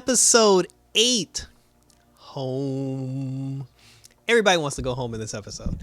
Episode 8, Home. Everybody wants to go home in this episode.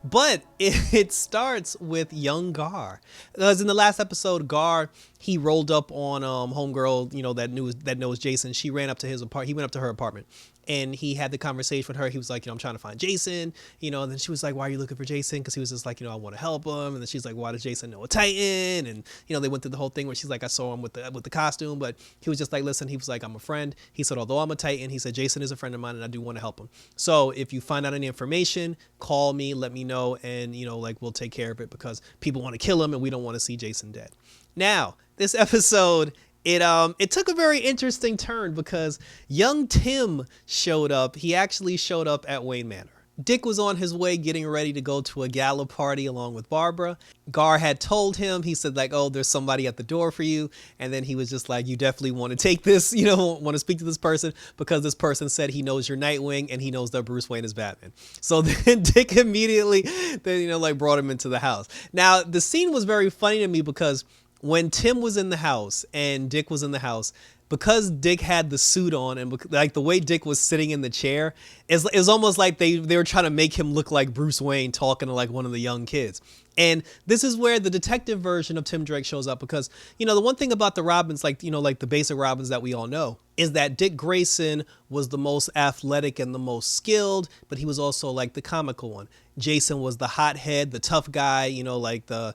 But it starts with young Gar. Because in the last episode, Gar, he rolled up on homegirl, that knows Jason. She ran up to his apartment. He went up to her apartment. And he had the conversation with her. He was like, I'm trying to find Jason, and then she was like, why are you looking for Jason? Because he was just like, I want to help him. And then she's like, why does Jason know a Titan? And, they went through the whole thing where she's like, I saw him with the costume, but he was just like, listen, he was like, I'm a friend. He said, although I'm a Titan, he said, Jason is a friend of mine and I do want to help him. So if you find out any information, call me, let me know. And, we'll take care of it because people want to kill him and we don't want to see Jason dead. Now, this episode, it took a very interesting turn because young Tim showed up. He actually showed up at Wayne Manor. Dick was on his way getting ready to go to a gala party along with Barbara. Gar had told him, he said like, oh, there's somebody at the door for you. And then he was just like, you definitely want to take this, want to speak to this person because this person said he knows your Nightwing and he knows that Bruce Wayne is Batman. So then Dick immediately, brought him into the house. Now, the scene was very funny to me because when Tim was in the house and Dick was in the house, because Dick had the suit on and like the way Dick was sitting in the chair, it's almost like they were trying to make him look like Bruce Wayne talking to like one of the young kids. And this is where the detective version of Tim Drake shows up because, the one thing about the Robins, like the basic Robins that we all know, is that Dick Grayson was the most athletic and the most skilled, but he was also like the comical one. Jason was the hothead, the tough guy, the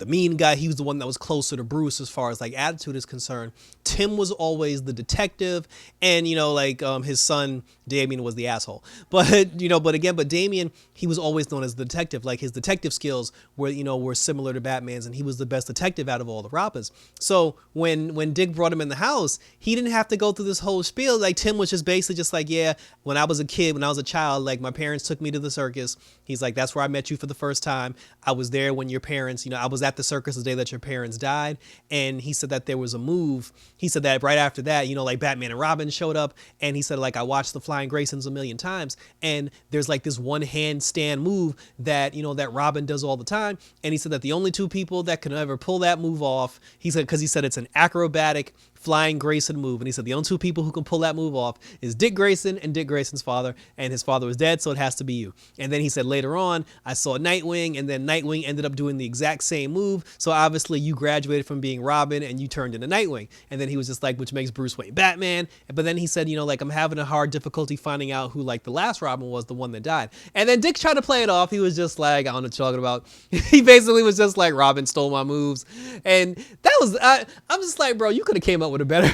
mean guy. He was the one that was closer to Bruce as far as like attitude is concerned. Tim was always the detective, and his son Damien was the asshole. But but Damien, he was always known as the detective. Like his detective skills were similar to Batman's, and he was the best detective out of all the Robins. So when Dick brought him in the house, he didn't have to go through this whole spiel. Like Tim was just basically just like, yeah, when I was a child, like my parents took me to the circus. He's like, that's where I met you for the first time. I was there when your parents, I was at the circus the day that your parents died. And he said that there was a move. He said that right after that, Batman and Robin showed up. And he said, like, I watched the Flying Graysons a million times. And there's like this one handstand move that, that Robin does all the time. And he said that the only two people that can ever pull that move off, he said it's an acrobatic Flying Grayson move. And he said the only two people who can pull that move off is Dick Grayson and Dick Grayson's father. And his father was dead, so it has to be you. And then he said later on, I saw Nightwing, and then Nightwing ended up doing the exact same move. So obviously you graduated from being Robin and you turned into Nightwing. And then he was just like, which makes Bruce Wayne Batman. But then he said, I'm having a hard difficulty finding out who like the last Robin was, the one that died. And then Dick tried to play it off. He was just like, I don't know what you're talking about. He basically was just like, Robin stole my moves. And that was, I'm just like, bro, you could have came up with a better,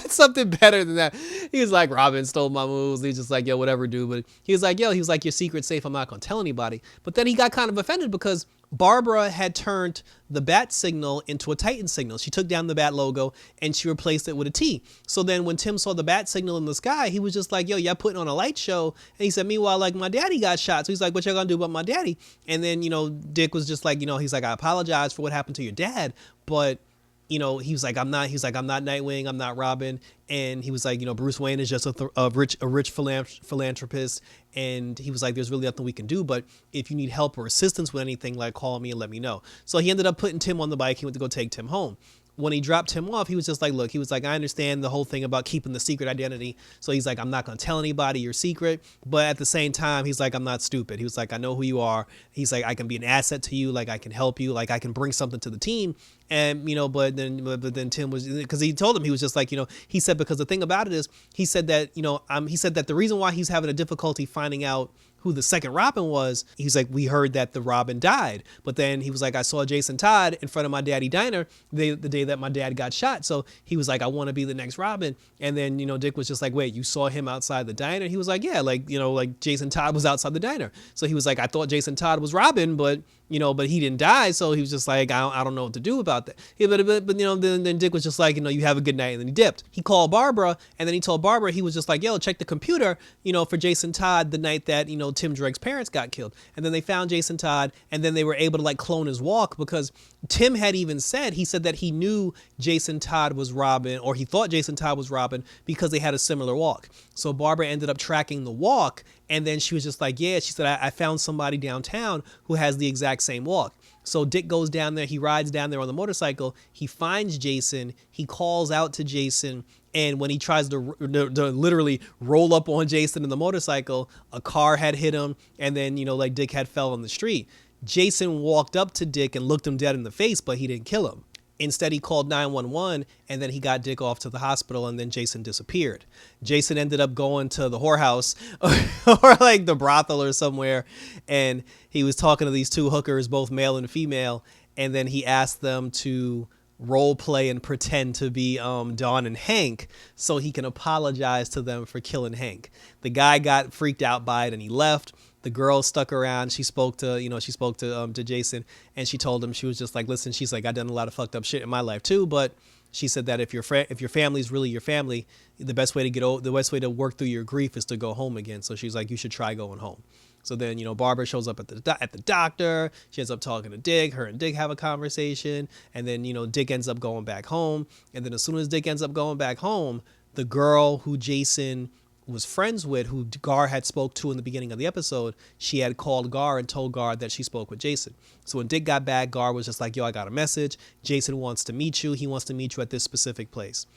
something better than that. He was like, Robin stole my moves. He's just like, yo, whatever, dude. But he was like, your secret's safe. I'm not going to tell anybody. But then he got kind of offended because Barbara had turned the bat signal into a Titan signal. She took down the bat logo and she replaced it with a T. So then when Tim saw the bat signal in the sky, he was just like, yo, y'all putting on a light show. And he said, meanwhile, like my daddy got shot. So he's like, what y'all gonna do about my daddy? And then, Dick was just like, he's like, I apologize for what happened to your dad. But he was like, I'm not Nightwing, I'm not Robin. And he was like, Bruce Wayne is just a rich philanthropist. And he was like, there's really nothing we can do. But if you need help or assistance with anything, like call me and let me know. So he ended up putting Tim on the bike. He went to go take Tim home. When he dropped him off, he was just like, look, he was like, I understand the whole thing about keeping the secret identity. So he's like, I'm not going to tell anybody your secret. But at the same time, he's like, I'm not stupid. He was like, I know who you are. He's like, I can be an asset to you. Like, I can help you. Like, I can bring something to the team. And, but then Tim was, because he told him, he was just like, he said, because the thing about it is, he said that, he said that the reason why he's having a difficulty finding out who the second Robin was, he's like, we heard that the Robin died. But then he was like, I saw Jason Todd in front of my daddy diner the day that my dad got shot. So he was like, I want to be the next Robin. And then, Dick was just like, wait, you saw him outside the diner? He was like, yeah, like Jason Todd was outside the diner. So he was like, I thought Jason Todd was Robin, but he didn't die. So he was just like, I don't know what to do about that. Yeah, but then Dick was just like, you have a good night. And then he dipped. He called Barbara, and then he told Barbara, he was just like, yo, check the computer, for Jason Todd the night that, Tim Drake's parents got killed. And then they found Jason Todd, and then they were able to like clone his walk because Tim had even said, he said that he knew Jason Todd was Robin, or he thought Jason Todd was Robin because they had a similar walk. So Barbara ended up tracking the walk, and then she was just like, yeah, she said, I found somebody downtown who has the exact exact same walk. So Dick goes down there. He rides down there on the motorcycle. He finds Jason. He calls out to Jason. And when he tries to literally roll up on Jason in the motorcycle, a car had hit him. And then, like Dick had fell on the street. Jason walked up to Dick and looked him dead in the face, but he didn't kill him. Instead, he called 911, and then he got Dick off to the hospital, and then Jason disappeared. Jason ended up going to the whorehouse or like the brothel or somewhere, and he was talking to these two hookers, both male and female, and then he asked them to role play and pretend to be Dawn and Hank so he can apologize to them for killing Hank. The guy got freaked out by it, and he left. The girl stuck around. She spoke to Jason, and she told him, she was just like, listen, she's like, I've done a lot of fucked up shit in my life too, but she said that if your family's really your family, the best way to work through your grief is to go home again. So she's like, you should try going home. So then, Barbara shows up at the doctor. She ends up talking to Dick. Her and Dick have a conversation, and then Dick ends up going back home. And then as soon as Dick ends up going back home, the girl who Jason was friends with, who Gar had spoke to in the beginning of the episode, she had called Gar and told Gar that she spoke with Jason. So when Dick got back, Gar was just like, yo, I got a message. Jason wants to meet you. He wants to meet you at this specific place.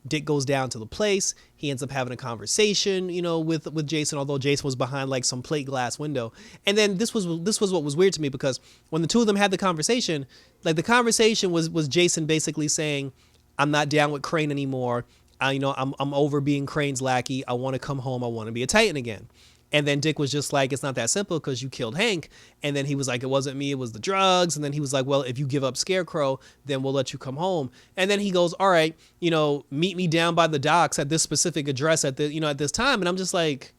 Dick goes down to the place. He ends up having a conversation, with Jason, although Jason was behind like some plate glass window. And then this was what was weird to me, because when the two of them had the conversation, like the conversation was Jason basically saying, I'm not down with Crane anymore. I'm over being Crane's lackey. I want to come home. I want to be a Titan again. And then Dick was just like, it's not that simple because you killed Hank. And then he was like, it wasn't me, it was the drugs. And then he was like, well, if you give up Scarecrow, then we'll let you come home. And then he goes, all right, meet me down by the docks at this specific address at this time. And I'm just like,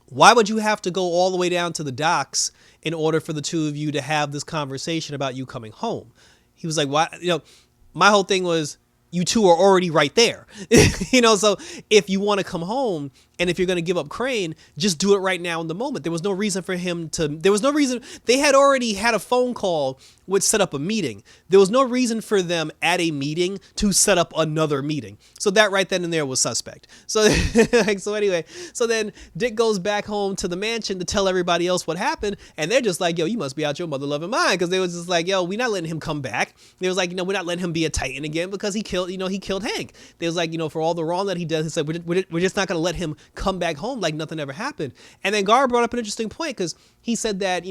why would you have to go all the way down to the docks in order for the two of you to have this conversation about you coming home? He was like, why? My whole thing was, you two are already right there. So if you want to come home and if you're going to give up Crane, just do it right now in the moment. There was no reason for him to, they had already had a phone call which set up a meeting. There was no reason for them at a meeting to set up another meeting. So that right then and there was suspect. So, so then Dick goes back home to the mansion to tell everybody else what happened. And they're just like, yo, you must be out your mother loving mind. Cause they was just like, yo, we're not letting him come back. They was like, we're not letting him be a Titan again because he killed Hank. They was like, for all the wrong that he does, he said, we're just not going to let him come back home like nothing ever happened. And then Gar brought up an interesting point, because he said that,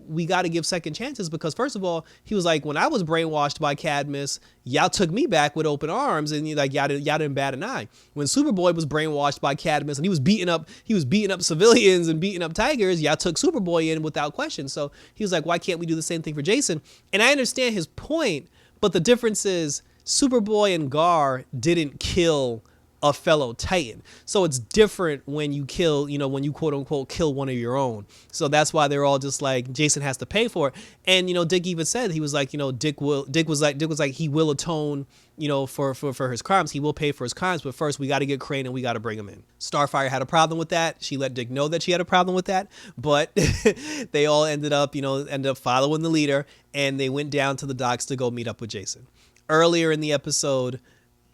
we got to give second chances, because first of all, he was like, when I was brainwashed by Cadmus, y'all took me back with open arms, and y'all didn't bat an eye. When Superboy was brainwashed by Cadmus and he was beating up civilians and beating up tigers, y'all took Superboy in without question. So he was like, why can't we do the same thing for Jason? And I understand his point, but the difference is Superboy and Gar didn't kill a fellow Titan. So it's different when you kill, when you quote unquote kill one of your own. So that's why they're all just like, Jason has to pay for it. And, Dick even said, he was like, Dick was like, he will atone, for his crimes. He will pay for his crimes. But first we got to get Crane and we got to bring him in. Starfire had a problem with that. She let Dick know that she had a problem with that, but they all ended up following the leader, and they went down to the docks to go meet up with Jason. Earlier in the episode,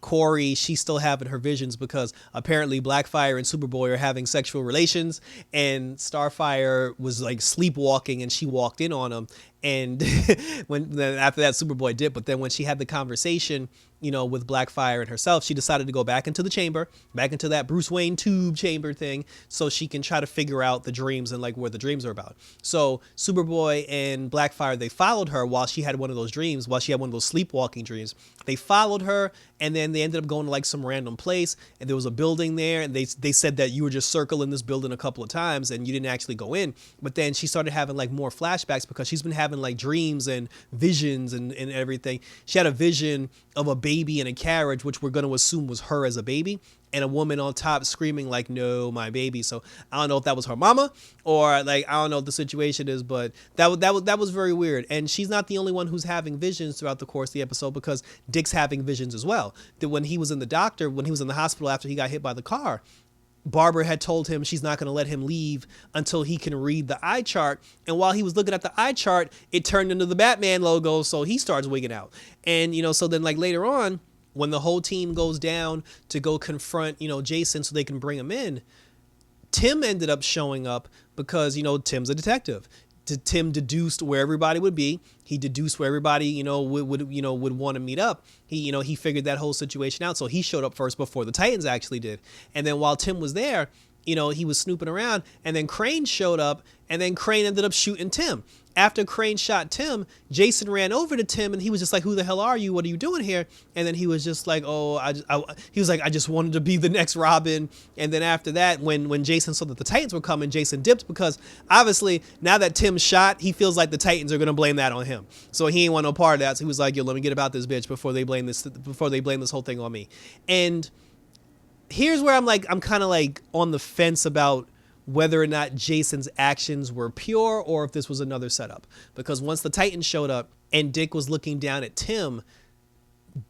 Kory, she's still having her visions because apparently Blackfire and Superboy are having sexual relations, and Starfire was like sleepwalking and she walked in on him. And then after that, Superboy did. But then when she had the conversation, with Blackfire and herself, she decided to go back into the chamber, back into that Bruce Wayne tube chamber thing, so she can try to figure out the dreams and like where the dreams are about. So Superboy and Blackfire, they followed her while she had one of those dreams, while she had one of those sleepwalking dreams. They followed her, and then they ended up going to like some random place, and there was a building there, and they said that you were just circling this building a couple of times and you didn't actually go in. But then she started having like more flashbacks because she's been having like dreams and visions and everything. She had a vision of a baby in a carriage, which we're going to assume was her as a baby, and a woman on top screaming like, no, my baby. So I don't know if that was her mama, or like, I don't know what the situation is, but that was very weird. And she's not the only one who's having visions throughout the course of the episode, because Dick's having visions as well. That when he was in the hospital after he got hit by the car, Barbara had told him she's not going to let him leave until he can read the eye chart. And while he was looking at the eye chart, it turned into the Batman logo. So he starts wigging out. And, so then like later on, when the whole team goes down to go confront, Jason so they can bring him in, Tim ended up showing up because, Tim's a detective. Tim deduced where everybody would be. He deduced where everybody, would want to meet up. He figured that whole situation out. So he showed up first before the Titans actually did. And then while Tim was there, he was snooping around, and then Crane showed up, and then Crane ended up shooting Tim. After Crane shot Tim, Jason ran over to Tim, and he was just like, "Who the hell are you? What are you doing here?" And then he was just like, "Oh, he was like, I just wanted to be the next Robin." And then after that, when Jason saw that the Titans were coming, Jason dipped, because obviously now that Tim's shot, he feels like the Titans are gonna blame that on him. So he ain't want no part of that. So he was like, "Yo, let me get about this bitch before they blame this whole thing on me." And here's where I'm kind of like on the fence about whether or not Jason's actions were pure or if this was another setup. Because once the Titans showed up and Dick was looking down at Tim,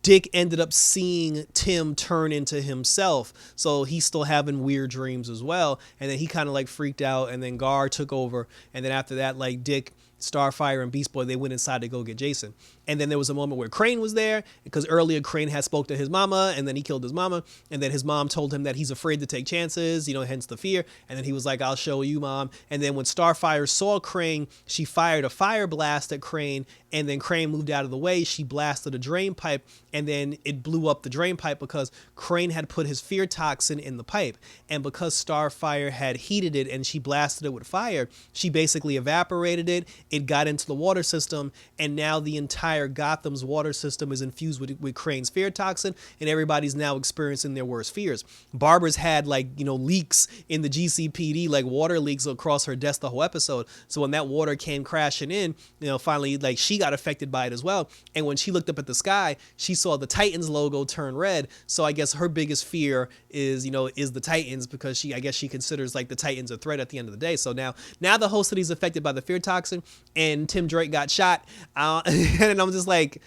Dick ended up seeing Tim turn into himself. So he's still having weird dreams as well. And then he kind of like freaked out, and then Gar took over. And then after that, like Dick, Starfire, and Beast Boy, they went inside to go get Jason. And then there was a moment where Crane was there, because earlier Crane had spoke to his mama, and then he killed his mama. And then his mom told him that he's afraid to take chances, hence the fear. And then he was like, "I'll show you, Mom." And then when Starfire saw Crane, she fired a fire blast at Crane, and then Crane moved out of the way. She blasted a drain pipe, and then it blew up the drain pipe because Crane had put his fear toxin in the pipe. And because Starfire had heated it and she blasted it with fire, she basically evaporated it. It got into the water system, and now the entire Gotham's water system is infused with Crane's fear toxin, and everybody's now experiencing their worst fears. Barbara's had leaks in the GCPD, like water leaks across her desk the whole episode. So when that water came crashing in, finally she got affected by it as well. And when she looked up at the sky, she saw the Titans logo turn red. So I guess her biggest fear is the Titans, because she considers like the Titans a threat at the end of the day. So now the whole city's affected by the fear toxin, and Tim Drake got shot. And I'm just like,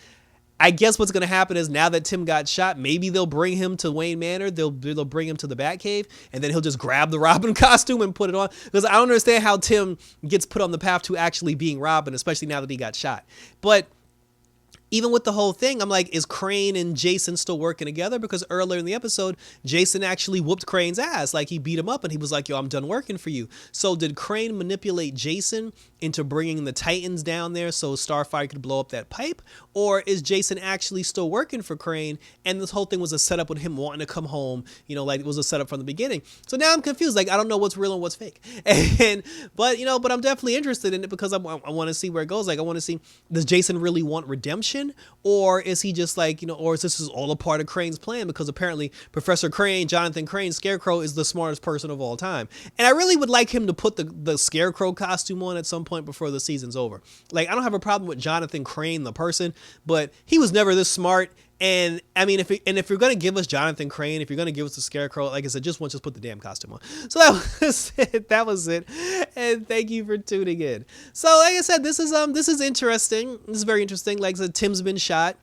I guess what's going to happen is now that Tim got shot, maybe they'll bring him to Wayne Manor. They'll bring him to the Batcave, and then he'll just grab the Robin costume and put it on. Because I don't understand how Tim gets put on the path to actually being Robin, especially now that he got shot. But even with the whole thing, I'm like, is Crane and Jason still working together? Because earlier in the episode, Jason actually whooped Crane's ass. Like, he beat him up, and he was like, "Yo, I'm done working for you." So did Crane manipulate Jason into bringing the Titans down there so Starfire could blow up that pipe? Or is Jason actually still working for Crane, and this whole thing was a setup with him wanting to come home, like it was a setup from the beginning? So now I'm confused. Like, I don't know what's real and what's fake. But I'm definitely interested in it, because I want to see where it goes. Like, I want to see, does Jason really want redemption? Or is he just like, or is this all a part of Crane's plan? Because apparently Professor Crane, Jonathan Crane, Scarecrow, is the smartest person of all time. And I really would like him to put the Scarecrow costume on at some point before the season's over. Like, I don't have a problem with Jonathan Crane, the person, but he was never this smart. And I mean, if you're going to give us Jonathan Crane, if you're going to give us the Scarecrow, like I said, just put the damn costume on. So that was it. And thank you for tuning in. So like I said, this is interesting. This is very interesting. Like I said, Tim's been shot.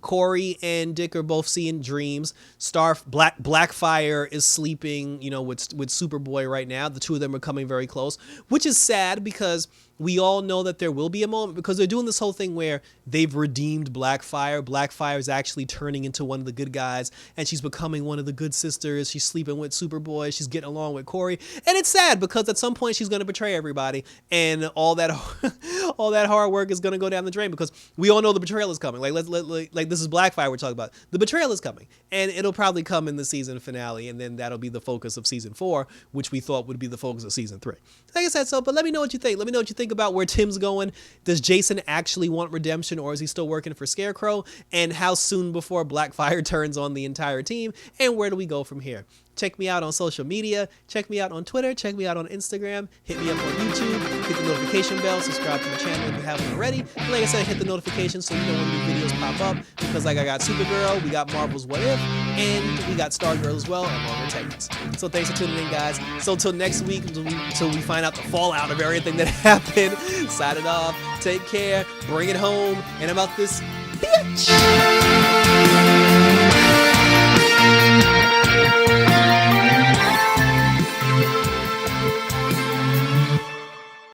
Kory and Dick are both seeing dreams. Blackfire is sleeping, with Superboy right now. The two of them are coming very close, which is sad, because we all know that there will be a moment, because they're doing this whole thing where they've redeemed Blackfire. Blackfire is actually turning into one of the good guys, and she's becoming one of the good sisters. She's sleeping with Superboy. She's getting along with Kory. And it's sad, because at some point she's going to betray everybody, and all that hard work is going to go down the drain, because we all know the betrayal is coming. Like this is Blackfire we're talking about. The betrayal is coming, and it'll probably come in the season finale, and then that'll be the focus of season 4, which we thought would be the focus of season 3. Like I said, but let me know what you think. Let me know what you think about where Tim's going. Does Jason actually want redemption, or is he still working for Scarecrow? And how soon before Blackfire turns on the entire team? And where do we go from here? Check me out on social media. Check me out on Twitter. Check me out on Instagram. Hit me up on YouTube. Hit the notification bell. Subscribe to the channel if you haven't already. And like I said, hit the notifications so you know when new videos pop up. Because like I got Supergirl, we got Marvel's What If, and we got Stargirl as well, and Marvel Titans. So thanks for tuning in, guys. So till next week, until we find out the fallout of everything that happened, sign it off. Take care. Bring it home. And I'm out this bitch.